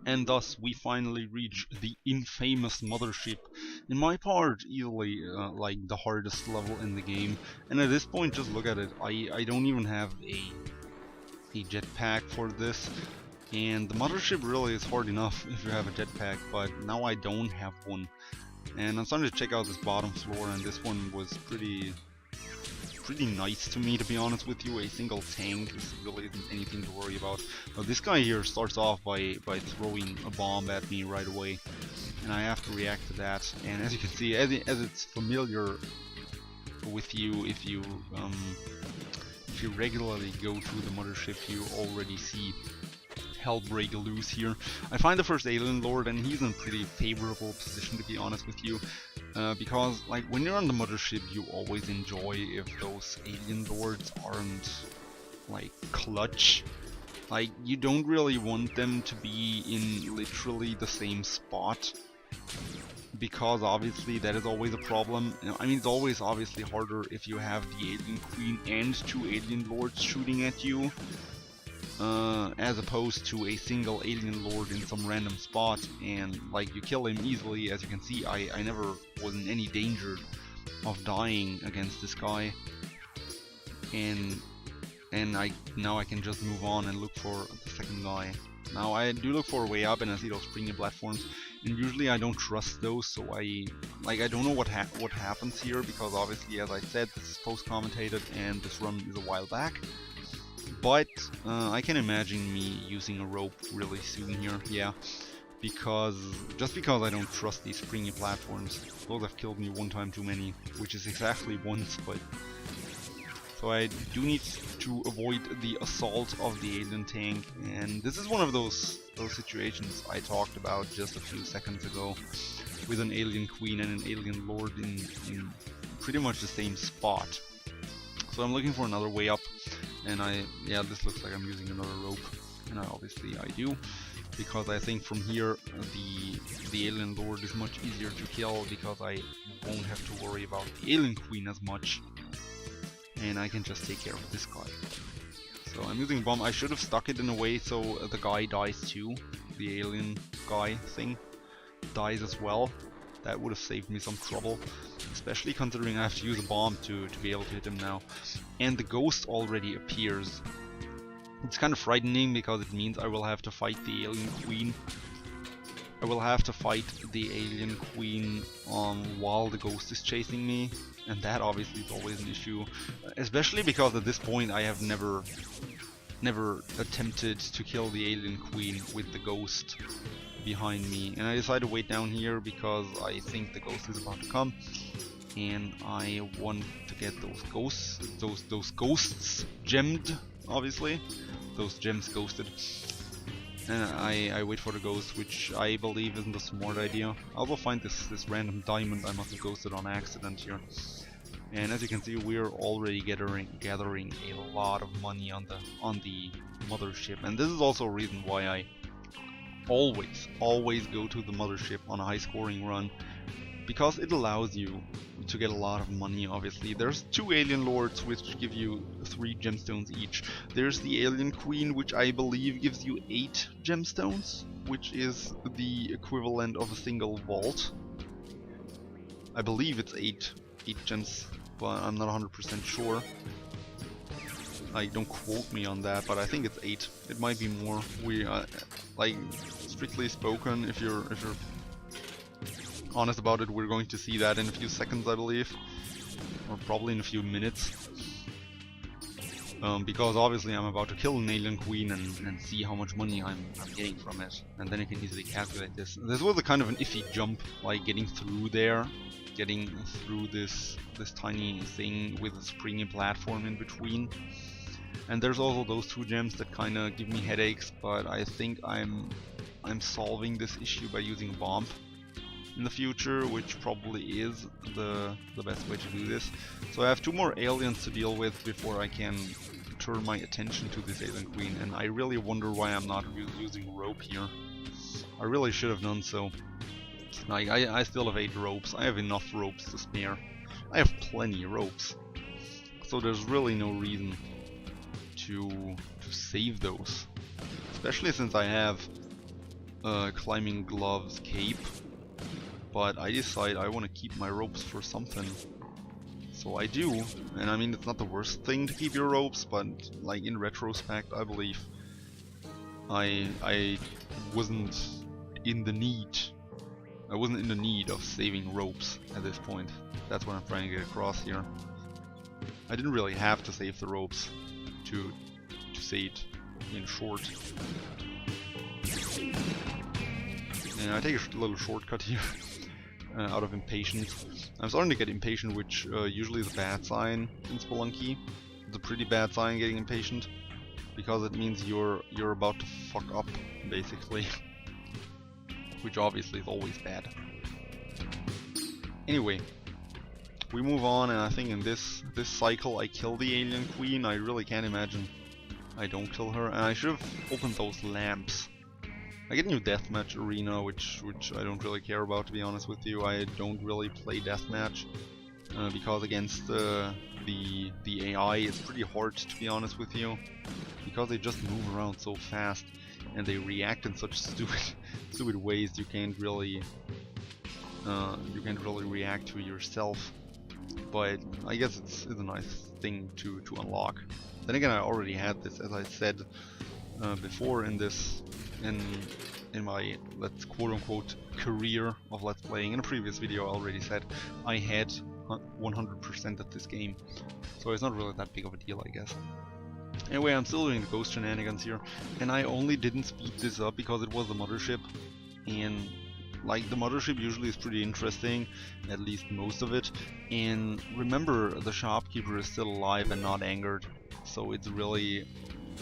And thus we finally reach the infamous mothership. In my part, easily like the hardest level in the game. And at this point, just look at it. I don't even have a jetpack for this. And the mothership really is hard enough if you have a jetpack, but now I don't have one. And I'm starting to check out this bottom floor, and this one was pretty nice to me, to be honest with you. A single tank really isn't anything to worry about. But this guy here starts off by throwing a bomb at me right away, and I have to react to that. And as you can see, as it's familiar with you, if you regularly go to the mothership, you already see hell break loose here. I find the first alien lord, and he's in a pretty favorable position, to be honest with you. Because like when you're on the mothership, you always enjoy if those alien lords aren't like clutch. Like you don't really want them to be in literally the same spot, because obviously that is always a problem. I mean, it's always obviously harder if you have the alien queen and two alien lords shooting at you, as opposed to a single alien lord in some random spot, and like you kill him easily. As you can see, I never was in any danger of dying against this guy, and now I can just move on and look for the second guy. Now I do look for a way up, and I see those springy platforms, and usually I don't trust those, so I don't know what happens here, because obviously, as I said, this is post-commentated and this run is a while back. But I can imagine me using a rope really soon here, yeah, just because I don't trust these springy platforms. Those have killed me one time too many, which is exactly once, but so I do need to avoid the assault of the alien tank, and this is one of those situations I talked about just a few seconds ago, with an alien queen and an alien lord in pretty much the same spot. So I'm looking for another way up, and yeah, this looks like I'm using another rope, and obviously I do, because I think from here the alien lord is much easier to kill, because I won't have to worry about the alien queen as much, and I can just take care of this guy. So I'm using a bomb. I should have stuck it in a way so the guy dies too, the alien guy thing dies as well. That would have saved me some trouble, especially considering I have to use a bomb to be able to hit him now. And the ghost already appears. It's kind of frightening, because it means I will have to fight the alien queen. I will have to fight the alien queen while the ghost is chasing me, and that obviously is always an issue, especially because at this point I have never attempted to kill the alien queen with the ghost behind me, and I decided to wait down here because I think the ghost is about to come, and I want to get those ghosts gemmed, obviously, those gems ghosted. And I wait for the ghost, which I believe isn't a smart idea. I also find this random diamond I must have ghosted on accident here. And as you can see, we're already gathering a lot of money on the mothership, and this is also a reason why I always go to the mothership on a high scoring run, because it allows you to get a lot of money. Obviously, there's 2 alien lords which give you 3 gemstones each. There's the alien queen, which I believe gives you 8 gemstones, which is the equivalent of a single vault. I believe it's 8 gems, but I'm not 100% sure. Like, don't quote me on that, but I think it's 8. It might be more. We like, strictly spoken, if you're honest about it, we're going to see that in a few seconds, I believe, or probably in a few minutes. Because obviously I'm about to kill an alien queen and see how much money I'm getting from it, and then I can easily calculate this. This was a kind of an iffy jump, like getting through this tiny thing with a springy platform in between. And there's also those 2 gems that kind of give me headaches, but I think I'm solving this issue by using a bomb in the future, which probably is the best way to do this. So I have 2 more aliens to deal with before I can turn my attention to this alien queen, and I really wonder why I'm not using rope here. I really should have done so. Like, I still have 8 ropes. I have enough ropes to spare. I have plenty of ropes. So there's really no reason to save those. Especially since I have climbing gloves cape, but I decide I want to keep my ropes for something. So I do, and I mean it's not the worst thing to keep your ropes, but like in retrospect I believe I wasn't in the need. I wasn't in the need of saving ropes at this point. That's what I'm trying to get across here. I didn't really have to save the ropes to say it in short. And I take a little shortcut here out of impatience. I'm starting to get impatient, which usually is a bad sign in Spelunky. It's a pretty bad sign getting impatient, because it means you're about to fuck up, basically. Which obviously is always bad. Anyway, we move on, and I think in this cycle I kill the alien queen. I really can't imagine I don't kill her, and I should have opened those lamps. I get new deathmatch arena, which I don't really care about, to be honest with you. I don't really play deathmatch because against the AI it's pretty hard, to be honest with you, because they just move around so fast and they react in such stupid ways. You can't really react to yourself. But I guess it's a nice thing to unlock. Then again, I already had this, as I said before in my let's quote unquote career of Let's Playing. In a previous video I already said I had 100% at this game, so it's not really that big of a deal, I guess. Anyway, I'm still doing the ghost shenanigans here, and I only didn't speed this up because it was the mothership, and like the mothership usually is pretty interesting, at least most of it. And remember, the shopkeeper is still alive and not angered, so it's really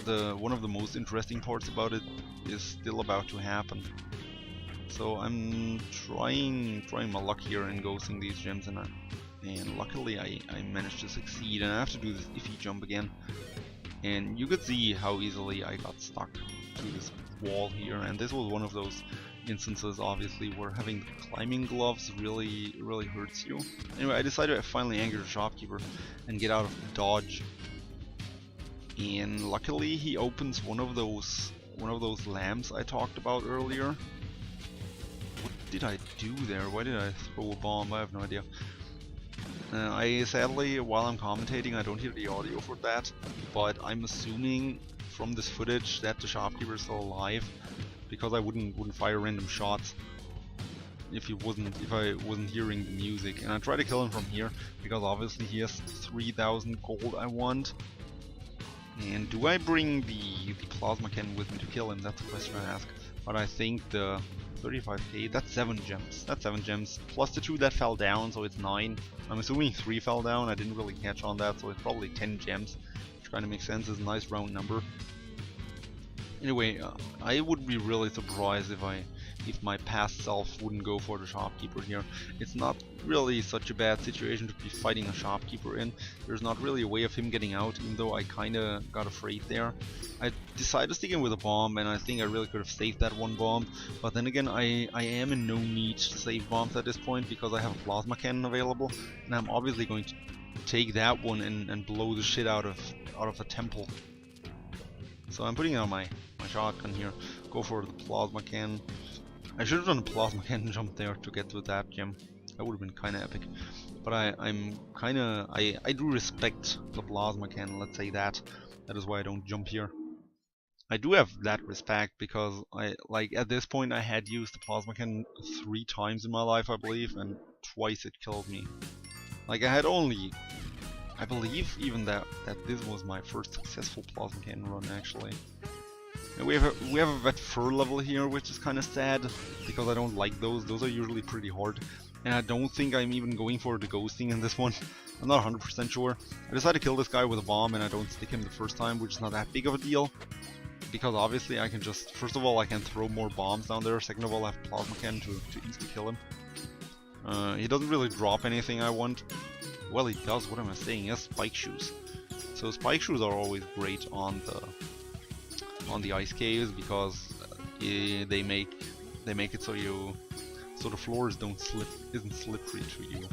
one of the most interesting parts about it is still about to happen. So I'm trying my luck here in ghosting these gems, and luckily I managed to succeed. And I have to do this iffy jump again, and you could see how easily I got stuck to this wall here, and this was one of those instances obviously where having the climbing gloves really hurts you. Anyway, I decided to finally anger the shopkeeper and get out of dodge, and luckily he opens one of those lamps I talked about earlier. What did I do there? Why did I throw a bomb? I have no idea. I sadly, while I'm commentating, I don't hear the audio for that, but I'm assuming from this footage that the shopkeeper is still alive, because I wouldn't fire random shots if I wasn't hearing the music. And I try to kill him from here because obviously he has 3,000 gold I want. And do I bring the plasma cannon with me to kill him? That's the question I ask. But I think the 35k, that's 7 gems. That's 7 gems plus the 2 that fell down, so it's 9. I'm assuming 3 fell down. I didn't really catch on that, so it's probably 10 gems, which kind of makes sense. It's a nice round number. Anyway, I would be really surprised if my past self wouldn't go for the shopkeeper here. It's not really such a bad situation to be fighting a shopkeeper in. There's not really a way of him getting out, even though I kinda got afraid there. I decided to stick in with a bomb, and I think I really could have saved that one bomb. But then again, I am in no need to save bombs at this point because I have a plasma cannon available, and I'm obviously going to take that one and blow the shit out of the temple. So I'm putting out my shotgun here, go for the plasma cannon. I should have done a plasma cannon jump there to get to that gem. That would have been kinda epic. But I do respect the plasma cannon, let's say that. That is why I don't jump here. I do have that respect because at this point I had used the plasma cannon 3 times in my life, I believe, and twice it killed me. Like I had only, I believe even that this was my first successful plasma cannon run actually. And we have a vet fur level here, which is kind of sad because I don't like those. Those are usually pretty hard, and I don't think I'm even going for the ghosting in this one. I'm not 100% sure. I decided to kill this guy with a bomb, and I don't stick him the first time, which is not that big of a deal because obviously I can just, first of all, I can throw more bombs down there. Second of all, I have plasma cannon to insta kill him. He doesn't really drop anything I want. Well, he does. What am I saying? He has spike shoes. So spike shoes are always great on the ice caves because they make it so the floors isn't slippery to you.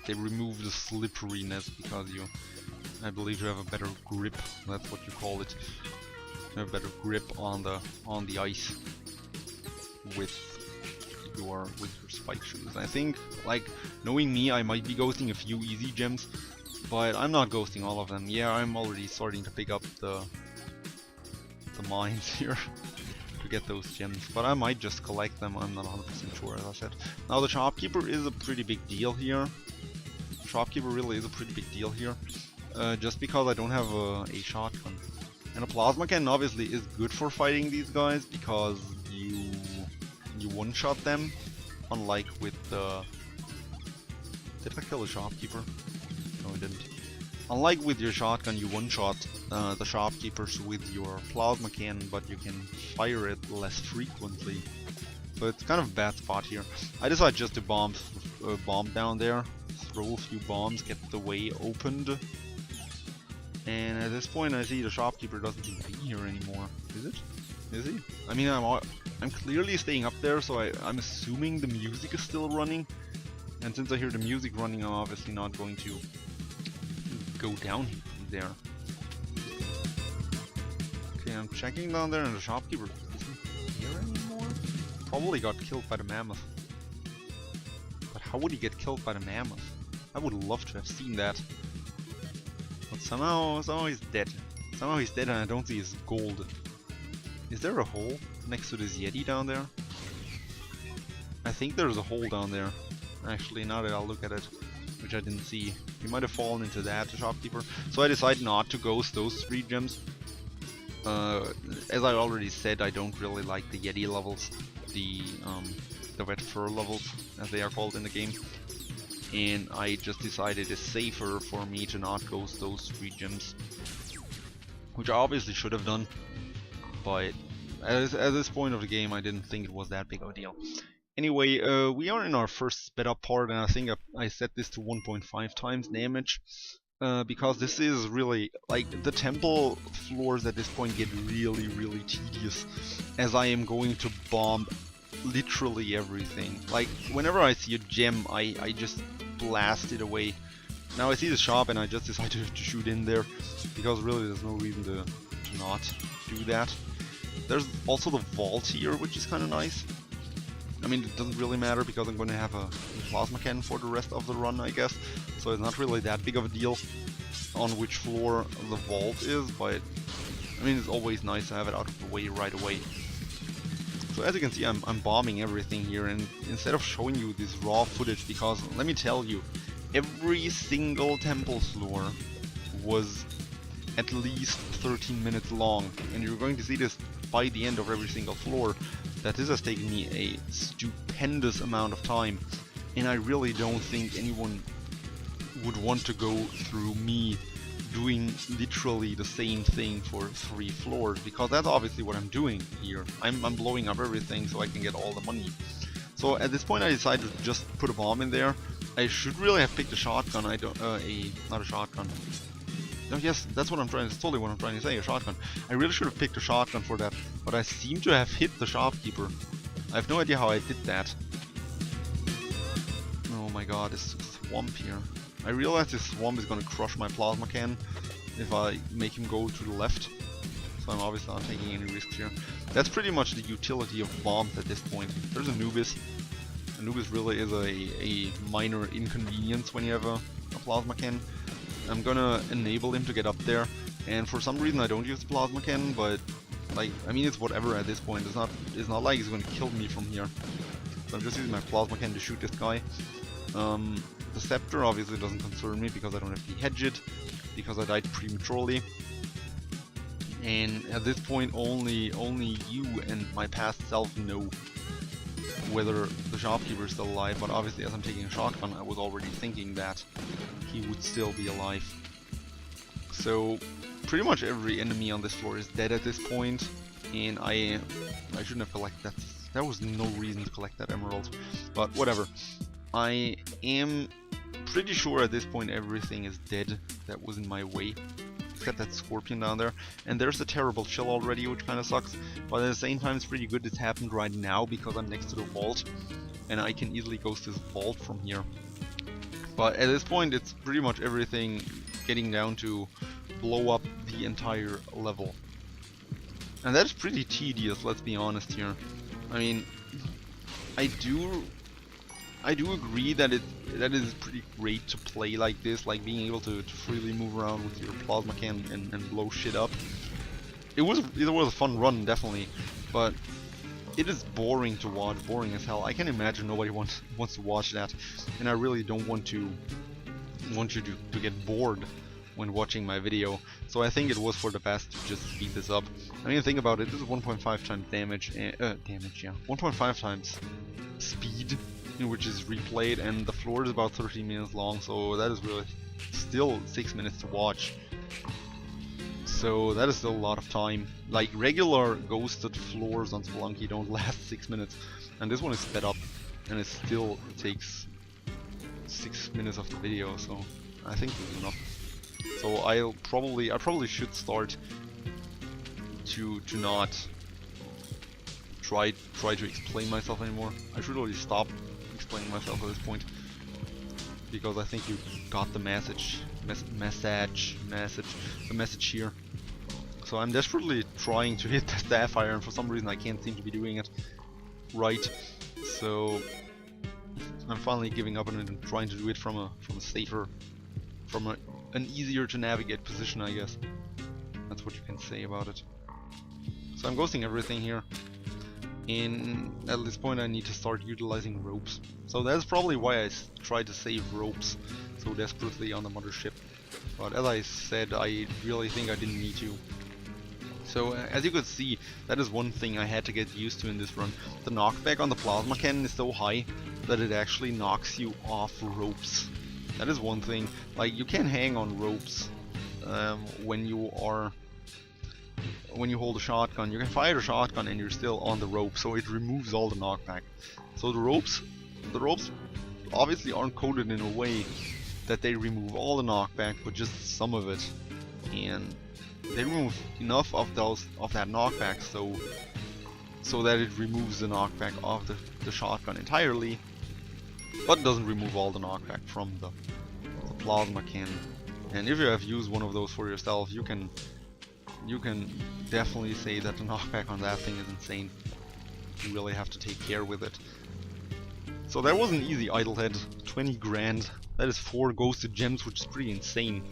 They remove the slipperiness because I believe you have a better grip. That's what you call it. have better grip on the ice with your spike shoes. I think, like, knowing me, I might be ghosting a few easy gems, but I'm not ghosting all of them. Yeah, I'm already starting to pick up the mines here to get those gems, but I might just collect them. I'm not 100% sure, as I said. Now the shopkeeper is a pretty big deal here. Shopkeeper really is a pretty big deal here, just because I don't have a shotgun. And a plasma cannon obviously is good for fighting these guys because you one-shot them, unlike with the... Did I kill the shopkeeper? No, I didn't. Unlike with your shotgun, you one-shot the shopkeepers with your plasma cannon, but you can fire it less frequently. So it's kind of a bad spot here. I decided just to bomb down there, throw a few bombs, get the way opened. And at this point I see the shopkeeper doesn't seem to be here anymore. Is it? Is he? I mean, I'm clearly staying up there, so I'm assuming the music is still running. And since I hear the music running, I'm obviously not going to go down there. Okay, I'm checking down there and the shopkeeper isn't here anymore? Probably got killed by the mammoth. But how would he get killed by the mammoth? I would love to have seen that. But somehow he's dead. Somehow he's dead and I don't see his gold. Is there a hole next to this Yeti down there? I think there's a hole down there. Actually, now that I look at it, which I didn't see. He might have fallen into that, the shopkeeper. So I decided not to ghost those 3 gems. As I already said, I don't really like the Yeti levels, the wet fur levels, as they are called in the game. And I just decided it's safer for me to not ghost those 3 gems, which I obviously should have done, but at this point of the game I didn't think it was that big of a deal. Anyway, we are in our first sped up part, and I think I set this to 1.5 times damage, because this is really, like, the temple floors at this point get really tedious, as I am going to bomb literally everything. Like, whenever I see a gem, I just blast it away. Now I see the shop and I just decided to shoot in there, because really there's no reason to not do that. There's also the vault here, which is kind of nice. I mean, it doesn't really matter because I'm going to have a plasma cannon for the rest of the run, I guess. So it's not really that big of a deal on which floor the vault is, but I mean, it's always nice to have it out of the way right away. So as you can see, I'm bombing everything here, and instead of showing you this raw footage, because let me tell you, every single temple floor was at least 13 minutes long, and you're going to see this by the end of every single floor, that this has taken me a stupendous amount of time, and I really don't think anyone would want to go through me doing literally the same thing for 3 floors, because that's obviously what I'm doing here. I'm blowing up everything so I can get all the money. So at this point I decided to just put a bomb in there. I should really have picked a shotgun. I don't, not a shotgun. Oh yes, that's what I'm trying, that's totally what I'm trying to say, a shotgun. I really should have picked a shotgun for that, but I seem to have hit the shopkeeper. I have no idea how I did that. Oh my god, this swamp here. I realize this swamp is gonna crush my plasma cannon if I make him go to the left. So I'm obviously not taking any risks here. That's pretty much the utility of bombs at this point. There's Anubis. Anubis really is a minor inconvenience when you have a plasma cannon. I'm gonna enable him to get up there, and for some reason I don't use the plasma cannon, but like, I mean, it's whatever at this point. It's not like he's gonna kill me from here. So I'm just using my plasma cannon to shoot this guy. The scepter obviously doesn't concern me because I don't have to hedge it, because I died prematurely. And at this point only you and my past self know whether the shopkeeper is still alive, but obviously as I'm taking a shotgun I was already thinking that he would still be alive. So pretty much every enemy on this floor is dead at this point, and I shouldn't have collected that. There was no reason to collect that emerald, but whatever. I am pretty sure at this point everything is dead that was in my way, except that scorpion down there. And there's a terrible chill already, which kind of sucks, but at the same time it's pretty good it's happened right now because I'm next to the vault and I can easily ghost this vault from here. But at this point it's pretty much everything getting down to blow up the entire level. And that's pretty tedious, let's be honest here. I mean, I do agree that it is pretty great to play like this, like being able to freely move around with your plasma cannon and blow shit up. It was a fun run, definitely, but it is boring to watch, boring as hell. I can imagine nobody wants to watch that, and I really don't want you to get bored when watching my video. So I think it was for the best to just speed this up. I mean, think about it. This is 1.5 times damage, yeah, 1.5 times speed, which is replayed, and the floor is about 13 minutes long. So that is really still 6 minutes to watch. So that is still a lot of time. Like, regular ghosted floors on Spelunky don't last 6 minutes, and this one is sped up, and it still takes 6 minutes of the video. So I think this is enough. So I probably should start to not try to explain myself anymore. I should really stop explaining myself at this point, because I think you got the message here. So I'm desperately trying to hit the Sapphire, and for some reason I can't seem to be doing it right. So I'm finally giving up on it and trying to do it from a safer, an easier to navigate position, I guess. That's what you can say about it. So I'm ghosting everything here, and at this point I need to start utilizing ropes. So that's probably why I tried to save ropes so desperately on the mothership. But as I said, I really think I didn't need to. So as you could see, that is one thing I had to get used to in this run. The knockback on the plasma cannon is so high that it actually knocks you off ropes. That is one thing. Like, you can hang on ropes when you hold a shotgun. You can fire a shotgun and you're still on the rope, so it removes all the knockback. So the ropes obviously aren't coded in a way that they remove all the knockback, but just some of it. And they remove enough of that knockback so that it removes the knockback of the shotgun entirely, but doesn't remove all the knockback from the plasma cannon. And if you have used one of those for yourself, you can definitely say that the knockback on that thing is insane. You really have to take care with it. So that was an easy idle head, 20 grand. That is 4 ghosted gems, which is pretty insane.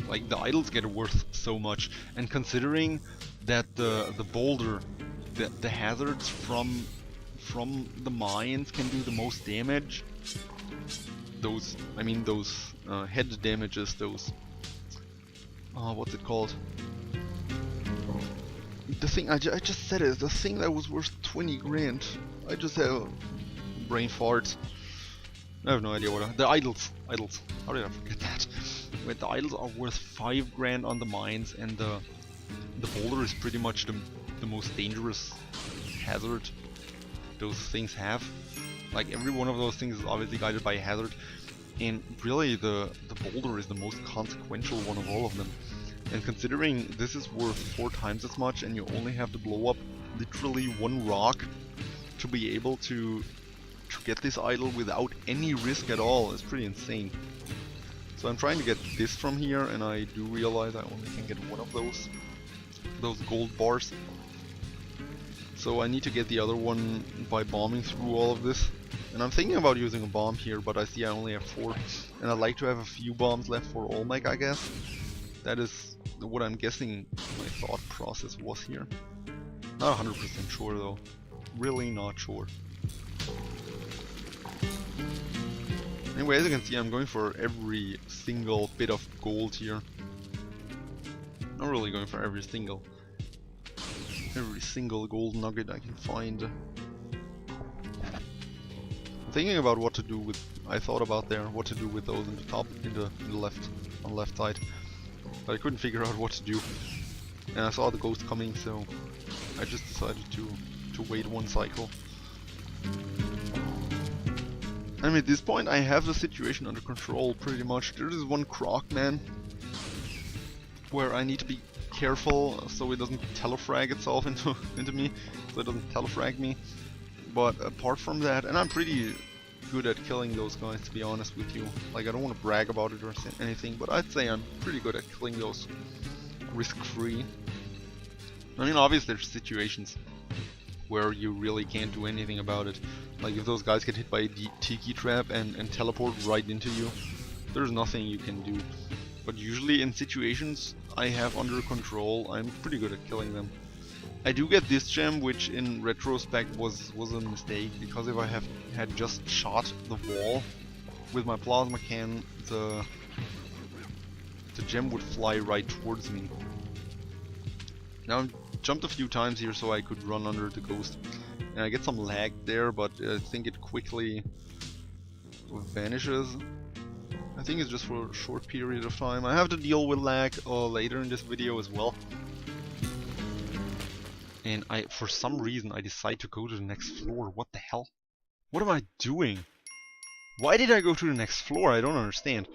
Like, the idols get worth so much, and considering that the boulder, the hazards from the mines can do the most damage. Those head damages, those what's it called? The thing I just said is the thing that was worth 20 grand. I just have brain farts. I have no idea what the idols. How did I forget that? Wait, the idols are worth 5 grand on the mines, and the boulder is pretty much the most dangerous hazard those things have. Like, every one of those things is obviously guided by a hazard, and really the boulder is the most consequential one of all of them. And considering this is worth 4 times as much, and you only have to blow up literally 1 rock to be able to get this idol without any risk at all, is pretty insane. So I'm trying to get this from here, and I do realize I only can get one of those gold bars. So I need to get the other one by bombing through all of this. And I'm thinking about using a bomb here, but I see I only have 4. And I'd like to have a few bombs left for Olmec, I guess. That is what I'm guessing my thought process was here. Not 100% sure though. Really not sure. Anyway, as you can see, I'm going for every single bit of gold here. I'm really going for every single gold nugget I can find. I'm thinking about what to do with. I thought about there what to do with those in the top, in the left, on the left side, but I couldn't figure out what to do. And I saw the ghost coming, so I just decided to wait 1 cycle. I mean, at this point I have the situation under control pretty much. There is 1 croc man where I need to be careful so it doesn't telefrag itself into me, so it doesn't telefrag me. But apart from that, and I'm pretty good at killing those guys, to be honest with you. Like, I don't want to brag about it or anything, but I'd say I'm pretty good at killing those risk-free. I mean, obviously there's situations where you really can't do anything about it. Like if those guys get hit by a tiki trap and teleport right into you, there's nothing you can do. But usually in situations I have under control, I'm pretty good at killing them. I do get this gem, which in retrospect was a mistake, because if I had just shot the wall with my plasma cannon, the gem would fly right towards me. Now I jumped a few times here so I could run under the ghost, and I get some lag there, but I think it quickly vanishes. I think it's just for a short period of time. I have to deal with lag later in this video as well. And for some reason, I decide to go to the next floor. What the hell? What am I doing? Why did I go to the next floor? I don't understand.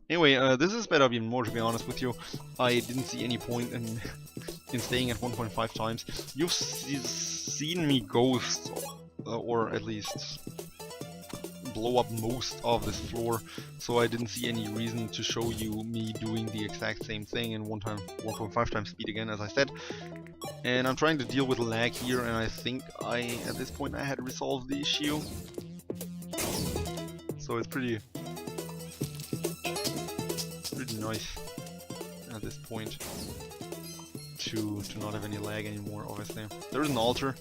Anyway, this is sped up even more, to be honest with you. I didn't see any point in staying at 1.5 times. You've seen me ghost, or at least blow up most of this floor, so I didn't see any reason to show you me doing the exact same thing in 1.5 times speed again, as I said. And I'm trying to deal with lag here, and I think at this point I had resolved the issue. So it's pretty nice at this point to not have any lag anymore, obviously. There's an altar,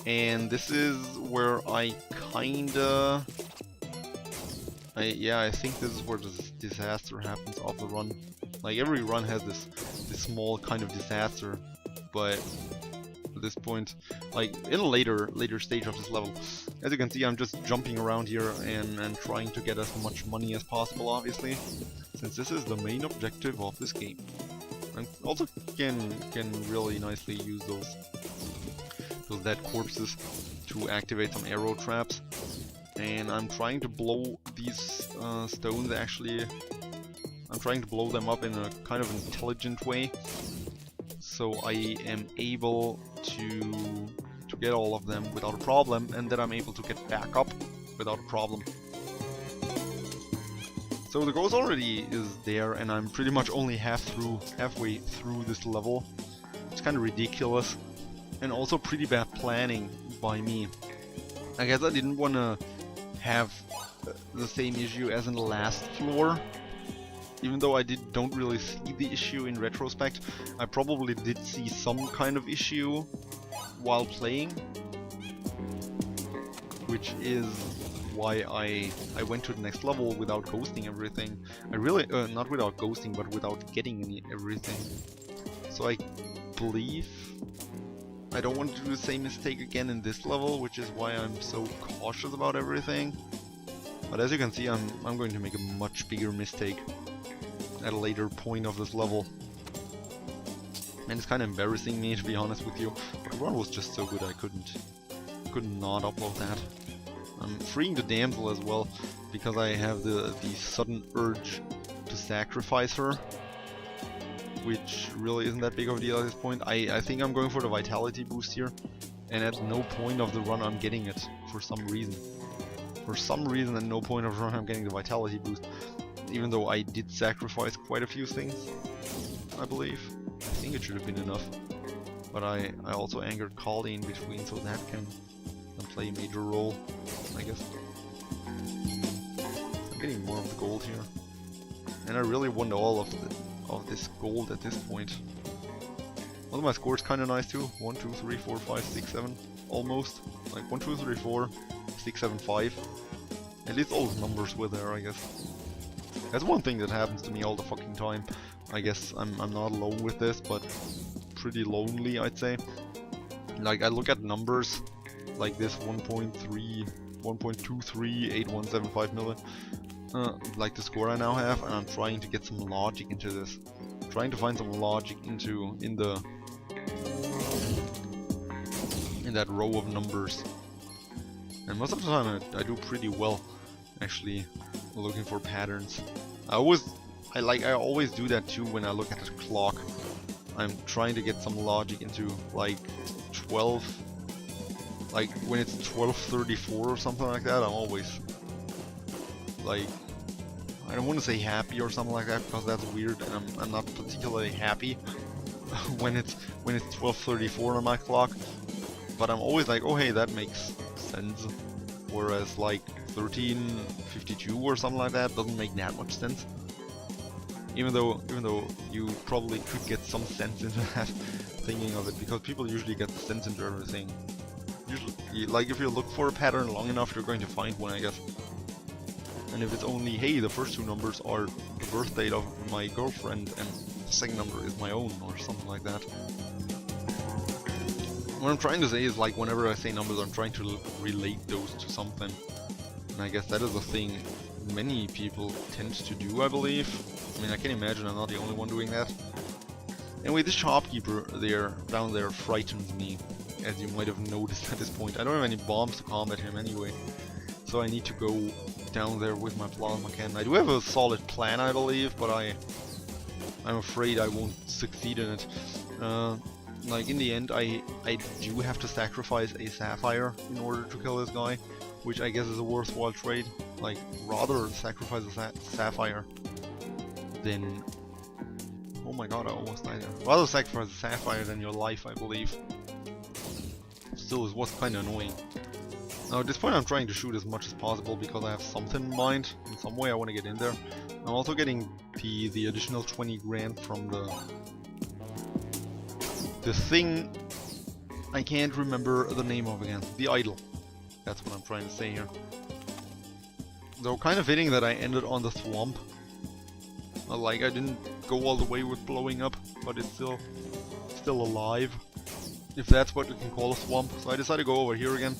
and this is where I kinda... I think this is where the disaster happens of the run. Like every run has this small kind of disaster, but at this point, like in a later stage of this level, as you can see, I'm just jumping around here and trying to get as much money as possible, obviously, since this is the main objective of this game. And also can really nicely use those dead corpses to activate some arrow traps. And I'm trying to blow these stones, actually. I'm trying to blow them up in a kind of intelligent way, so I am able to get all of them without a problem, and then I'm able to get back up without a problem. So the ghost already is there, and I'm pretty much only halfway through this level. It's kind of ridiculous, and also pretty bad planning by me. I guess I didn't want to have the same issue as in the last floor. Even though I don't really see the issue in retrospect, I probably did see some kind of issue while playing, which is why I went to the next level without ghosting everything. I really, not without ghosting, but without getting everything. So I believe I don't want to do the same mistake again in this level, which is why I'm so cautious about everything. But as you can see, I'm going to make a much bigger mistake at a later point of this level. And it's kind of embarrassing me, to be honest with you. But the run was just so good I could not upload that. I'm freeing the damsel as well, because I have the sudden urge to sacrifice her, which really isn't that big of a deal at this point. I think I'm going for the vitality boost here, and at no point of the run I'm getting it, for some reason. For some reason, at no point of the run I'm getting the vitality boost, even though I did sacrifice quite a few things, I believe. I think it should have been enough, but I also angered Kali in between, so that can play a major role, I guess. I'm getting more of the gold here, and I really want all of this gold at this point. Well, my score is kind of nice too. 1, 2, 3, 4, 5, 6, 7, almost. Like 1, 2, 3, 4, 6, 7, 5. At least all the numbers were there, I guess. That's one thing that happens to me all the fucking time. I guess I'm not alone with this, but pretty lonely, I'd say. Like, I look at numbers like this, 1.3, 1.23, 8175 million, like the score I now have, and I'm trying to get some logic into this. I'm trying to find some logic in that row of numbers. And most of the time I do pretty well, actually, looking for patterns. I always do that too when I look at the clock. I'm trying to get some logic into like 12, like when it's 12:34 or something like that. I'm always like, I don't want to say happy or something like that, because that's weird, and I'm not particularly happy when it's 12:34 on my clock, but I'm always like, oh hey, that makes sense. Whereas like 13:52 or something like that doesn't make that much sense. Even though you probably could get some sense into that, thinking of it, because people usually get sense into everything. Usually, like if you look for a pattern long enough, you're going to find one, I guess. And if it's only, hey, the first two numbers are the birth date of my girlfriend, and the second number is my own, or something like that. What I'm trying to say is, like, whenever I say numbers, I'm trying to relate those to something. And I guess that is a thing many people tend to do, I believe. I mean, I can imagine I'm not the only one doing that. Anyway, this shopkeeper down there frightens me, as you might have noticed at this point. I don't have any bombs to combat him anyway, so I need to go down there with my plasma cannon. I do have a solid plan, I believe, but I'm afraid I won't succeed in it. Like, in the end, I do have to sacrifice a sapphire in order to kill this guy, which I guess is a worthwhile trade. Like, rather sacrifice a sapphire than... Oh my god, I almost died there. Rather sacrifice a sapphire than your life, I believe. Still, it was kinda annoying. Now at this point I'm trying to shoot as much as possible because I have something in mind. In some way I want to get in there. I'm also getting the additional 20 grand from the thing I can't remember the name of again. The idol. That's what I'm trying to say here. Though kind of fitting that I ended on the swamp. Like, I didn't go all the way with blowing up, but it's still alive, if that's what you can call a swamp. So I decided to go over here again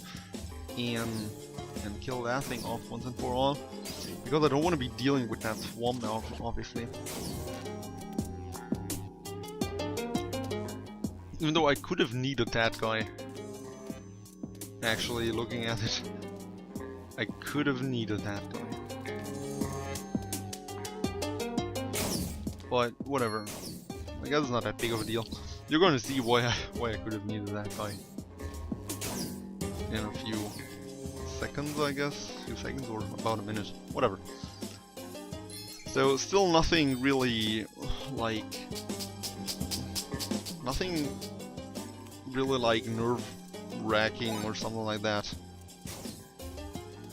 and kill that thing off once and for all, because I don't want to be dealing with that swamp now, obviously. Even though I could have needed that guy. Actually, looking at it, I could have needed that guy. But whatever, I guess it's not that big of a deal. You're going to see why I could have needed that guy in a few seconds, I guess. A few seconds or about a minute, whatever. So still nothing really like nerve-wracking or something like that.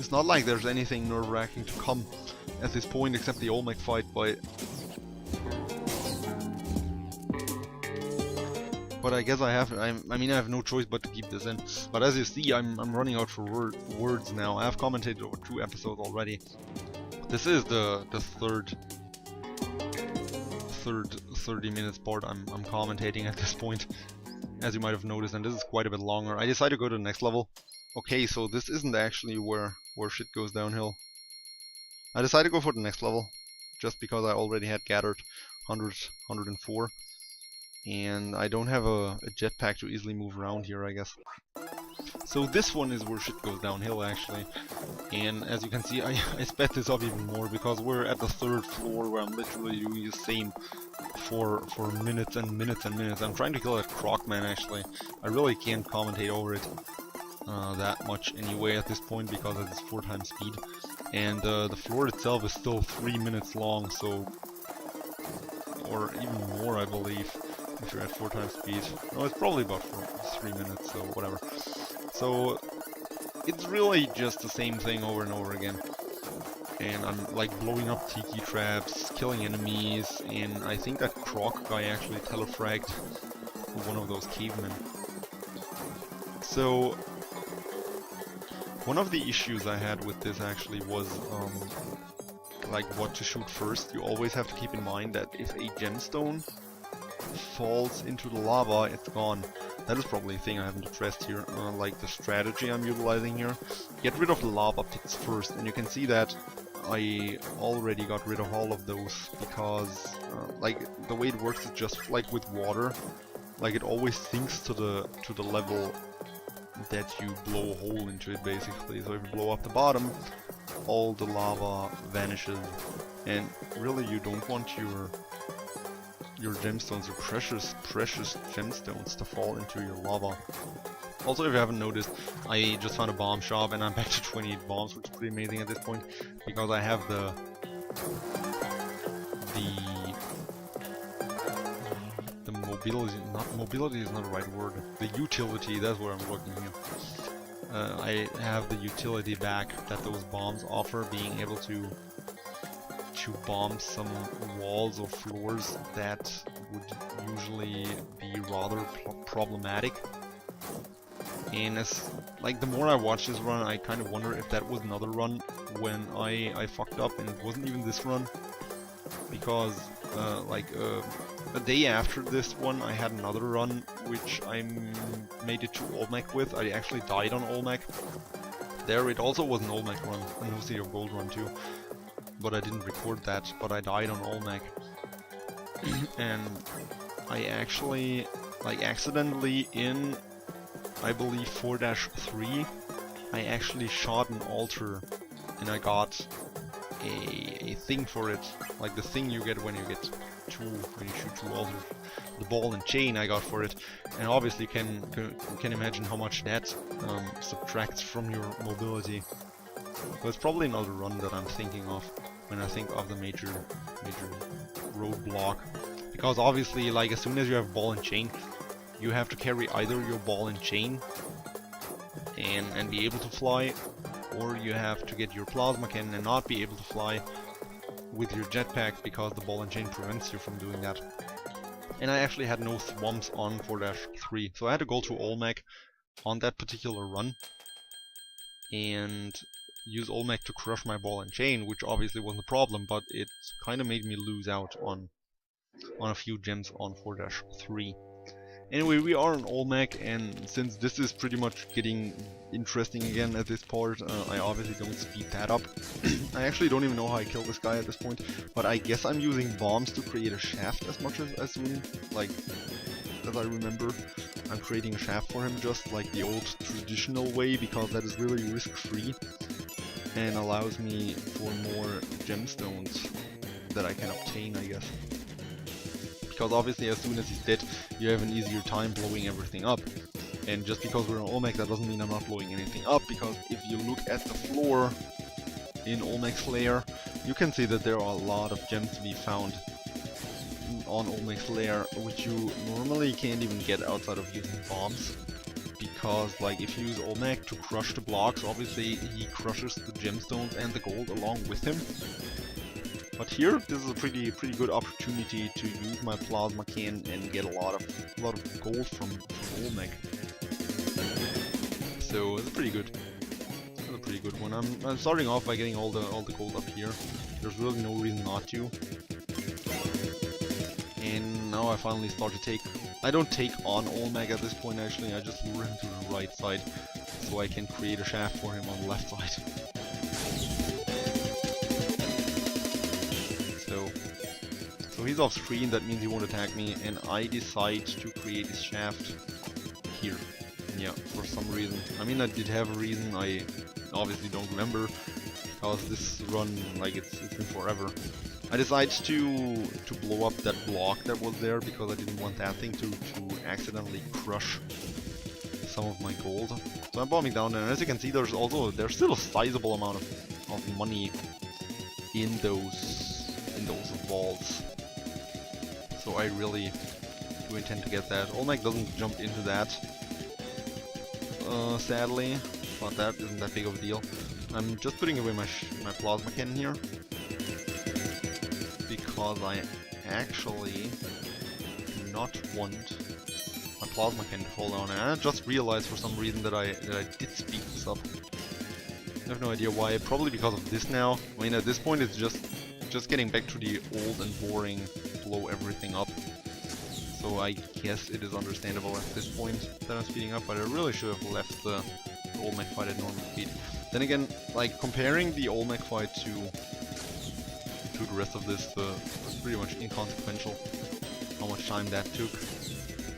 It's not like there's anything nerve-wracking to come at this point except the Olmec fight, but I guess I have no choice but to keep this in. But as you see, I'm running out for words now. I have commentated over 2 episodes already. This is the third 30 minutes part I'm commentating at this point, as you might have noticed, and this is quite a bit longer. I decided to go to the next level. Okay, so this isn't actually where shit goes downhill. I decided to go for the next level, just because I already had gathered 104. And I don't have a jetpack to easily move around here, I guess. So this one is where shit goes downhill, actually. And as you can see, I sped this up even more, because we're at the 3rd floor where I'm literally doing the same for minutes and minutes and minutes. I'm trying to kill that Crocman, actually. I really can't commentate over it that much anyway at this point, because it's 4 times speed. And the floor itself is still 3 minutes long, so... or even more, I believe. If you're at 4 times speed. No, it's probably about 3 minutes, so whatever. So, it's really just the same thing over and over again. And I'm like blowing up tiki traps, killing enemies, and I think that croc guy actually telefragged one of those cavemen. So, one of the issues I had with this actually was like what to shoot first. You always have to keep in mind that if a gemstone falls into the lava, it's gone. That is probably a thing I haven't addressed here, like the strategy I'm utilizing here. Get rid of the lava pits first, and you can see that I already got rid of all of those, because like the way it works is just like with water, like it always sinks to the level that you blow a hole into it, basically. So if you blow up the bottom, all the lava vanishes, and really you don't want your gemstones, your precious gemstones, to fall into your lava. Also, if you haven't noticed, I just found a bomb shop and I'm back to 28 bombs, which is pretty amazing at this point, because I have the mobility is not the right word. The utility, that's what I'm looking here. I have the utility back that those bombs offer, being able to bomb some walls or floors that would usually be rather problematic. And as like the more I watch this run, I kind of wonder if that was another run when I fucked up and it wasn't even this run, because a day after this one I had another run which I made it to Olmec with. I actually died on Olmec. There it also was an Olmec run, a No City of Gold run too, but I didn't record that, but I died on Olmec. And I actually, like, accidentally in, I believe 4-3, I actually shot an altar and I got a thing for it, like the thing you get when you get when you shoot 2 altars. The ball and chain I got for it, and obviously you can imagine how much that subtracts from your mobility. So it's probably another run that I'm thinking of when I think of the major roadblock, because obviously, like, as soon as you have ball and chain, you have to carry either your ball and chain and be able to fly, or you have to get your plasma cannon and not be able to fly with your jetpack, because the ball and chain prevents you from doing that. And I actually had no swamps on 4-3, so I had to go to Olmec on that particular run and use Olmec to crush my ball and chain, which obviously wasn't a problem, but it kind of made me lose out on a few gems on 4-3. Anyway, we are on Olmec, and since this is pretty much getting interesting again at this part, I obviously don't speed that up. I actually don't even know how I kill this guy at this point, but I guess I'm using bombs to create a shaft as soon, like, as I remember. I'm creating a shaft for him just like the old traditional way, because that is really risk-free and allows me for more gemstones that I can obtain, I guess. Because obviously as soon as he's dead, you have an easier time blowing everything up. And just because we're on Olmec, that doesn't mean I'm not blowing anything up, because if you look at the floor in Olmec's lair, you can see that there are a lot of gems to be found on Olmec's lair, which you normally can't even get outside of using bombs. Because, like, if you use Olmec to crush the blocks, obviously he crushes the gemstones and the gold along with him. But here, this is a pretty good opportunity to use my plasma can and get a lot of gold from Olmec. So it's pretty good. It's a pretty good one. I'm starting off by getting all the gold up here. There's really no reason not to. And now I finally start to take. I don't take on Olmec at this point. Actually, I just lure him to the right side, so I can create a shaft for him on the left side. So he's off screen, that means he won't attack me, and I decide to create his shaft here. Yeah, for some reason. I mean, I did have a reason, I obviously don't remember, because this run, like, it's been forever. I decided to blow up that block that was there, because I didn't want that thing to accidentally crush some of my gold. So I'm bombing down there, and as you can see, there's still a sizable amount of money in those vaults. So I really do intend to get that. Olmec doesn't jump into that, sadly, but that isn't that big of a deal. I'm just putting away my plasma cannon here, because I actually do not want my plasma cannon to fall down. And I just realized for some reason that I did speed this up. I have no idea why. Probably because of this now. I mean, at this point it's just getting back to the old and boring blow everything up. So I guess it is understandable at this point that I'm speeding up, but I really should have left the Olmec fight at normal speed. Then again, like, comparing the Olmec fight to the rest of this, was pretty much inconsequential. How much time that took,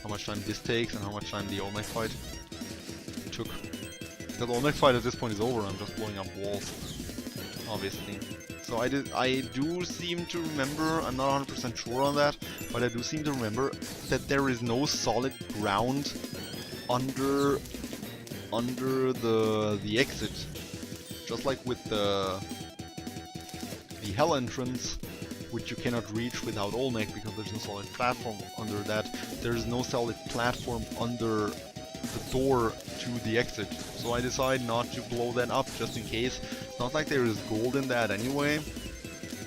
how much time this takes, and how much time the Olmec fight took. The Olmec fight at this point is over, I'm just blowing up walls, obviously. So I do seem to remember, I'm not 100% sure on that, but I do seem to remember that there is no solid ground under the exit. Just like with the hell entrance, which you cannot reach without Olmec because there's no solid platform under that. There's no solid platform under the door to the exit. So I decide not to blow that up just in case. It's not like there is gold in that anyway,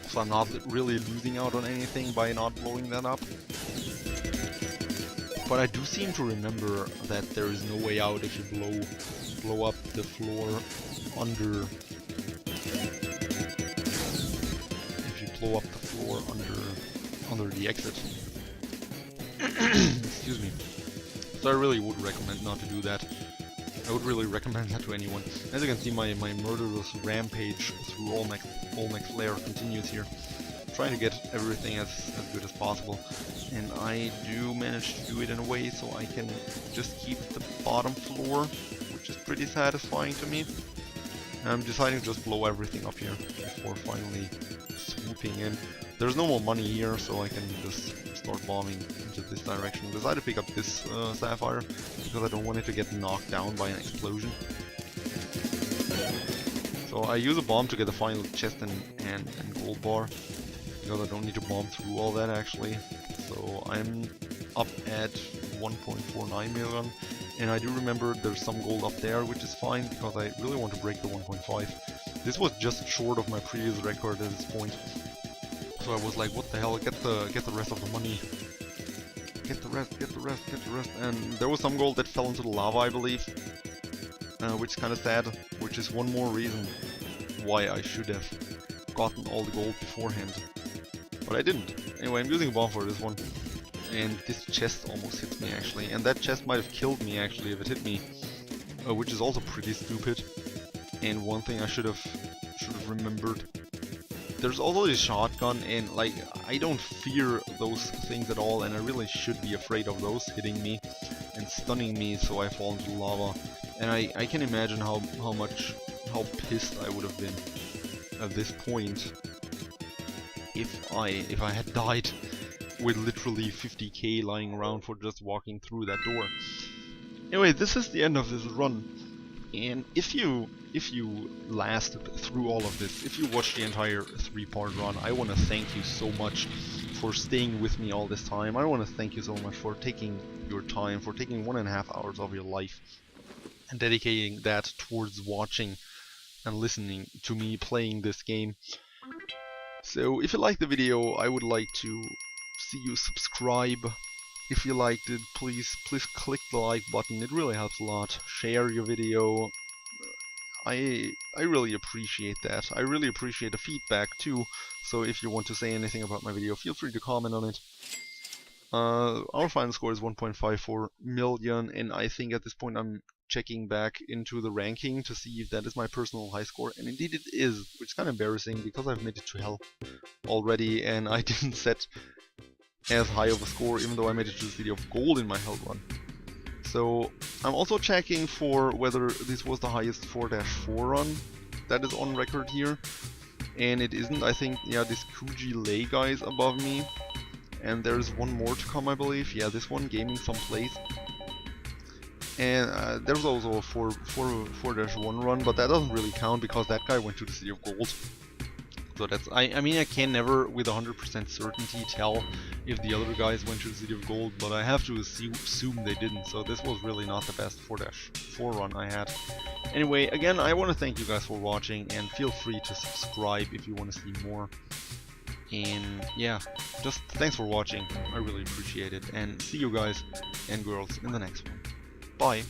so I'm not really losing out on anything by not blowing that up. But I do seem to remember that there is no way out if you blow up the floor under. If you blow up the floor under the exit. Excuse me. So I really would recommend not to do that. I would really recommend that to anyone. As you can see, my murderous rampage through Olmec's lair continues here. Trying to get everything as good as possible. And I do manage to do it in a way so I can just keep the bottom floor, which is pretty satisfying to me. And I'm deciding to just blow everything up here before finally swooping in. There's no more money here, so I can just start bombing into this direction. Decide to pick up this sapphire because I don't want it to get knocked down by an explosion. So I use a bomb to get the final chest and gold bar because I don't need to bomb through all that actually. So I'm up at 1.49 million, and I do remember there's some gold up there, which is fine because I really want to break the 1.5. This was just short of my previous record at this point. So I was like, what the hell, get the rest of the money. Get the rest. And there was some gold that fell into the lava, I believe. Which is kind of sad, which is one more reason why I should have gotten all the gold beforehand. But I didn't. Anyway, I'm using a bomb for this one. And this chest almost hits me actually. And that chest might have killed me actually if it hit me. Which is also pretty stupid. And one thing I should have remembered. There's also this shotgun, and like I don't fear those things at all, and I really should be afraid of those hitting me and stunning me so I fall into lava. And I can imagine how pissed I would have been at this point if I had died with literally 50k lying around for just walking through that door. Anyway, this is the end of this run. And if you lasted through all of this, if you watched the entire 3-part run, I want to thank you so much for staying with me all this time. I want to thank you so much for taking your time, for taking 1.5 hours of your life and dedicating that towards watching and listening to me playing this game. So if you liked the video, I would like to see you subscribe. If you liked it, please click the like button, it really helps a lot. Share your video. I really appreciate that. I really appreciate the feedback too, so if you want to say anything about my video, feel free to comment on it. Our final score is 1.54 million, and I think at this point I'm checking back into the ranking to see if that is my personal high score, and indeed it is, which is kind of embarrassing because I've made it to hell already, and I didn't set as high of a score, even though I made it to the City of Gold in my hell run. So I'm also checking for whether this was the highest 4-4 run that is on record here, and it isn't. I think, yeah, this Kuji Lei guy is above me, and there's one more to come, I believe. Yeah, this one, Gaming Someplace. And there's also a 4-1 run, but that doesn't really count because that guy went to the City of Gold. So that's, I mean, I can never with 100% certainty tell if the other guys went to the City of Gold, but I have to assume they didn't, so this was really not the best 4-4 run I had. Anyway, again, I want to thank you guys for watching, and feel free to subscribe if you want to see more. And yeah, just thanks for watching, I really appreciate it, and see you guys and girls in the next one. Bye!